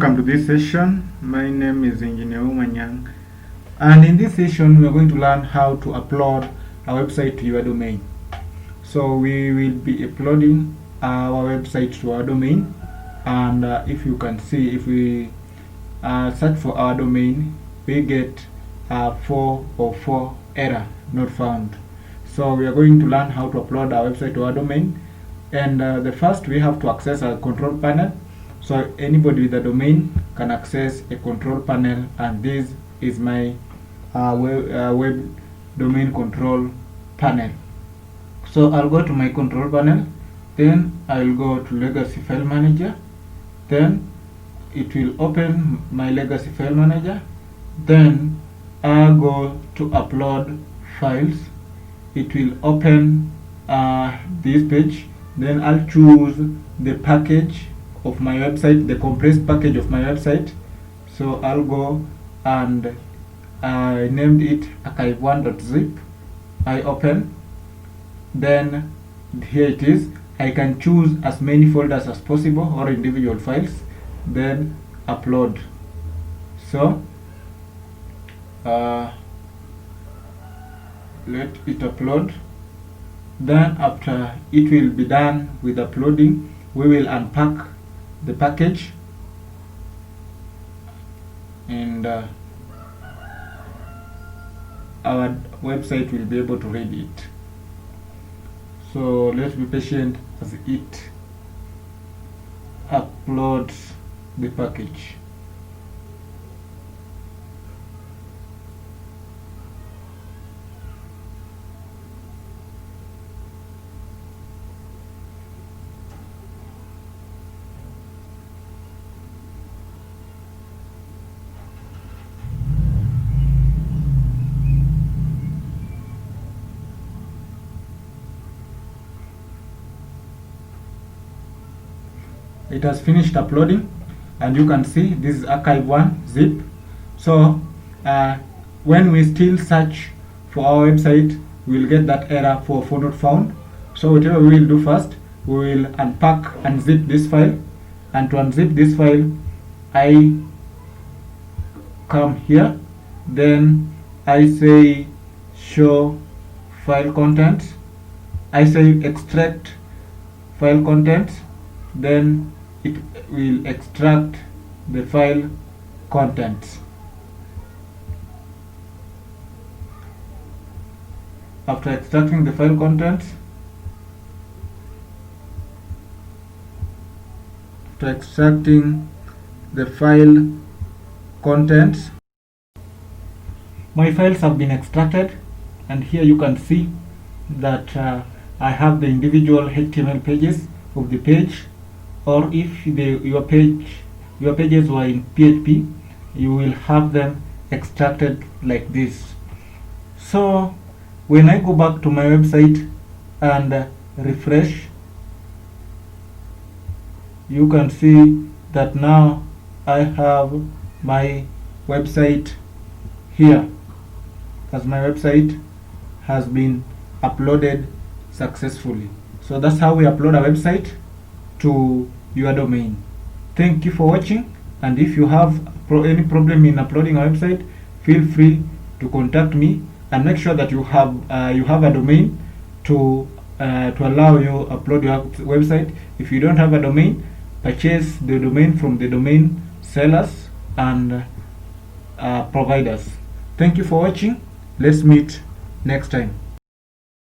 Welcome to this session. My name is Engineer Umanyang, and in this session we are going to learn how to upload a website to your domain. So we will be uploading our website to our domain, and if you can see, if we search for our domain, we get 404 error not found. So we are going to learn how to upload our website to our domain, and the first we have to access our control panel. So anybody with a domain can access a control panel, and this is my web domain control panel. So I'll go to my control panel, then I'll go to legacy file manager, then it will open my legacy file manager, then I'll go to upload files. It will open this page, then I'll choose the package of my website, the compressed package of my website. So I'll go and I named it archive1.zip. I open, then here it is. I can choose as many folders as possible or individual files, then upload. So let it upload. Then after it will be done with uploading, we will unpack the package, and our website will be able to read it. So let's be patient as it uploads the package. It has finished uploading, and you can see this is archive1.zip. So when we still search for our website, we will get that error for not found. So whatever we will do first, we will unzip this file, and to unzip this file, I come here, then I say show file contents, I say extract file contents, then it will extract the file contents. After extracting the file contents, my files have been extracted, and here you can see that I have the individual HTML pages of the page. Or if your pages were in PHP, you will have them extracted like this. So when I go back to my website and refresh, you can see that now I have my website here, as my website has been uploaded successfully. So that's how we upload a website to your domain. Thank you for watching, and if you have any problem in uploading a website, feel free to contact me, and make sure that you have a domain to allow you upload your website. If you don't have a domain, purchase the domain from the domain sellers and providers. Thank you for watching. Let's meet next time.